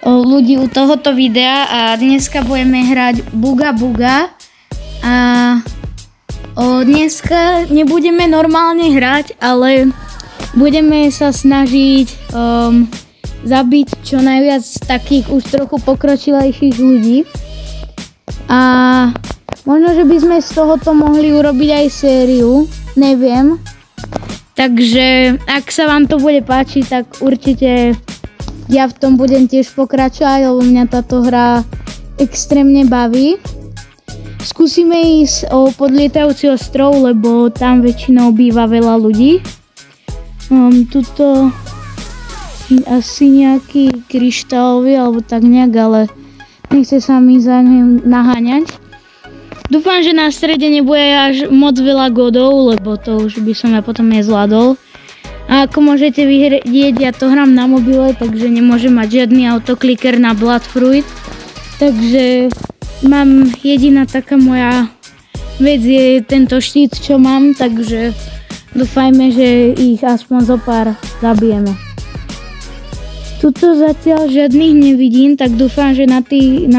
ľudí u tohoto videa a dneska budeme hrať Buga Buga a dneska nebudeme normálne hrať, ale budeme sa snažiť zabiť čo najviac takých už trochu pokročilejších ľudí a možno, že by sme z tohoto mohli urobiť aj sériu, neviem. Takže ak sa vám to bude páčiť, tak určite ja v tom budem tiež pokračovať, lebo mňa táto hra extrémne baví. Skúsime ísť pod lietajúci ostrov, lebo tam väčšinou býva veľa ľudí. Tuto asi nejaký kryštálový alebo tak nejak, ale nechce sa mi za ním naháňať. Dúfam, že na strede nebude až moc veľa godov, lebo to už by som ja potom nezvládol. A ako môžete vidieť, ja to hrám na mobile, takže nemôžem mať žiadny autokliker na Bloodfruit. Takže mám jediná taká moja vec je tento štít, čo mám, takže dúfajme, že ich aspoň zo pár zabijeme. Tuto zatiaľ žiadnych nevidím, tak dúfam, že na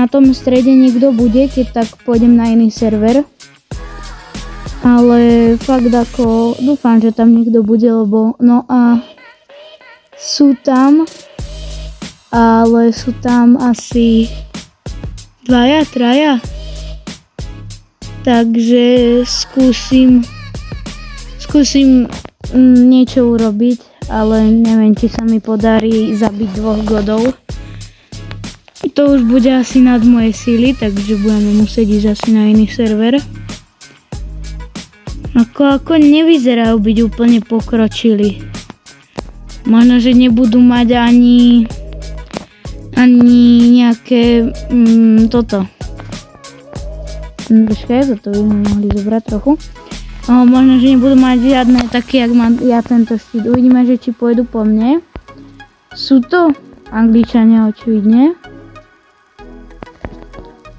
tom strede niekto bude, keď tak pôjdem na iný server. Ale fakt ako, dúfam, že tam niekto bude, lebo no a sú tam, ale sú tam asi 2, 3. Takže skúsim niečo urobiť. Ale neviem, či sa mi podarí zabiť 2 godov. To už bude asi nad moje síly, takže budeme musieť ísť asi na iný server. Ako nevyzerajú byť úplne pokročili. Možno, že nebudú mať ani nejaké toto. Počkaj, toto by sme mohli zobrať trochu. Možno, že nebudú mať žiadne také, jak mám ja tento štít. Uvidíme, že či pôjdu po mne. Sú to Angličania očividne.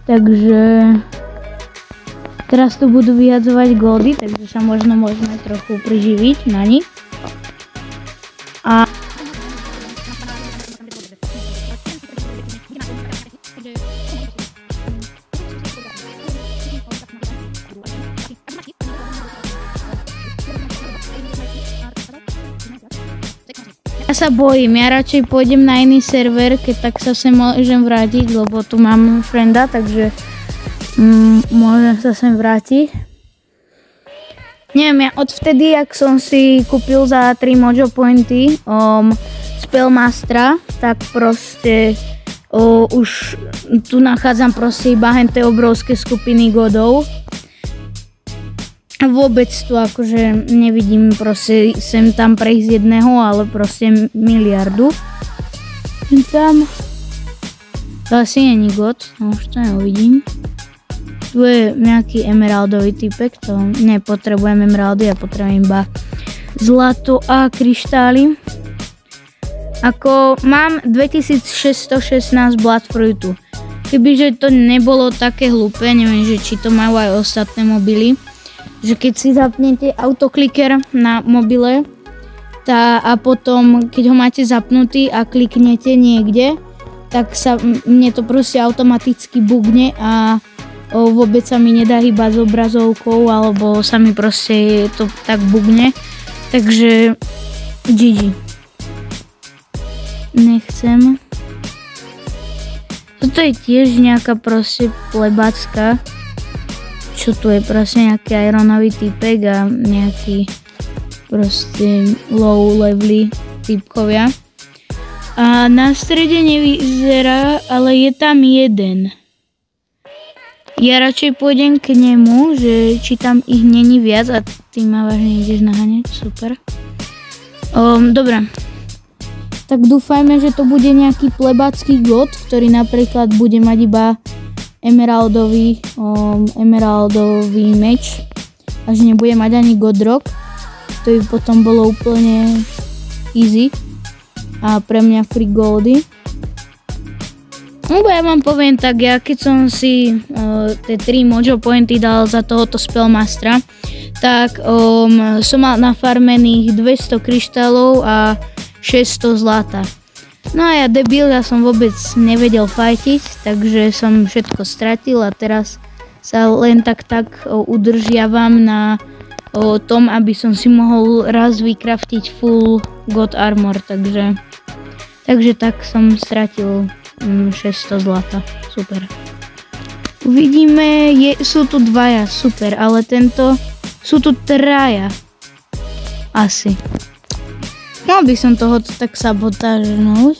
Takže teraz tu budú vyhadzovať goldy, takže sa možno môžeme trochu priživiť na nich. A ja sa bojím, ja radšej pôjdem na iný server, keď tak sa sem môžem vrátiť, lebo tu mám frenda, takže môžem sa sem vrátiť. Neviem, ja odvtedy, ak som si kúpil za 3 Mojo Pointy Spellmastera, tak proste už tu nachádzam proste iba henté obrovské skupiny godov. Vôbec tu akože nevidím proste sem tam prejsť jedného, ale proste miliardu. Tam to asi není god, no už to neuvidím. Tu je nejaký emeraldový typek, to nepotrebujem emeraldy, ja potrebujem iba zlato a kryštály. Ako mám 2616 Bloodfruitu. Kebyže to nebolo také hlúpe, neviem, že či to majú aj ostatné mobily, že keď si zapnete autokliker na mobile a potom keď ho máte zapnutý a kliknete niekde, tak sa mne to proste automaticky bugne a vôbec sa mi nedá hýbať s obrazovkou alebo sa mi proste to tak bugne. Takže GG. Nechcem. Toto je tiež nejaká proste plebacká. Čo tu je proste nejaký ironový typek a nejaký proste low levely typkovia. A na strede nevyzerá, ale je tam jeden. Ja radšej pôjdem k nemu, že či tam ich není viac a ty ma vážne ideš naháňať, super. Dobre. Tak dúfajme, že to bude nejaký plebacký god, ktorý napríklad bude mať iba emeraldový meč a že nebude mať ani godrock. To by potom bolo úplne easy a pre mňa free goldy. Lebo ja vám poviem tak, ja keď som si tie 3 Mojo Pointy dal za tohoto Spellmastera, tak som mal nafarmených 200 kryštálov a 600 zlata. No a ja debil, ja som vôbec nevedel fajtiť, takže som všetko stratil a teraz sa len tak udržiavam na tom, aby som si mohol raz vykraftiť full God Armor, takže tak som stratil 600 zlata, super. Uvidíme, sú tu dvaja, super, ale sú tu traja. Asi. Mal by som tohoto tak sabotážnúť.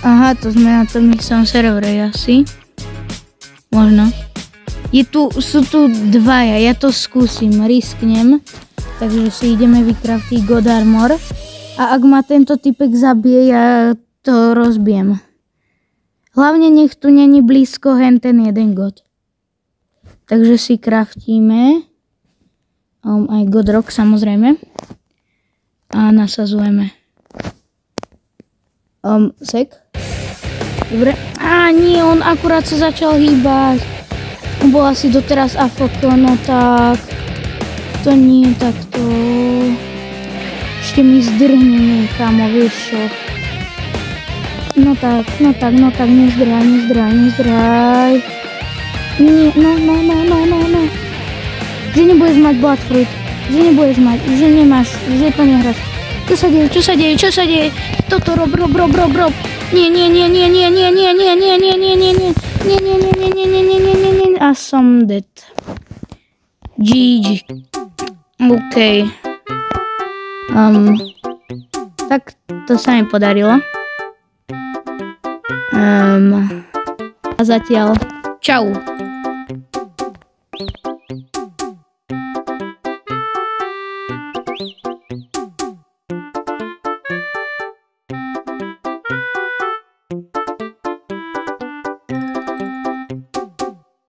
Aha, to sme na tom istom servere asi. Možno. Sú tu dvaja, ja to skúsim, risknem. Takže si ideme vykraftiť God Armor. A ak ma tento typek zabije, ja to rozbijem. Hlavne nech tu není blízko ten jeden God. Takže si kraftíme. Aj God Rock samozrejme. A nasazujeme. Sek. Dobre. Nie, on akurát sa začal hýbať. On bol asi doteraz AFK, no tak. To nie takto. Ešte mi zdrhne, kámo, vieš čo. No tak, nezdraj. Nie, no. Že nebudeš mať Bloodfruit, že nemáš, že to nehráš. Čo sa deje? Toto rob. Nie. A som dead. GG. OK. Tak to sa mi podarilo. A zatiaľ čau.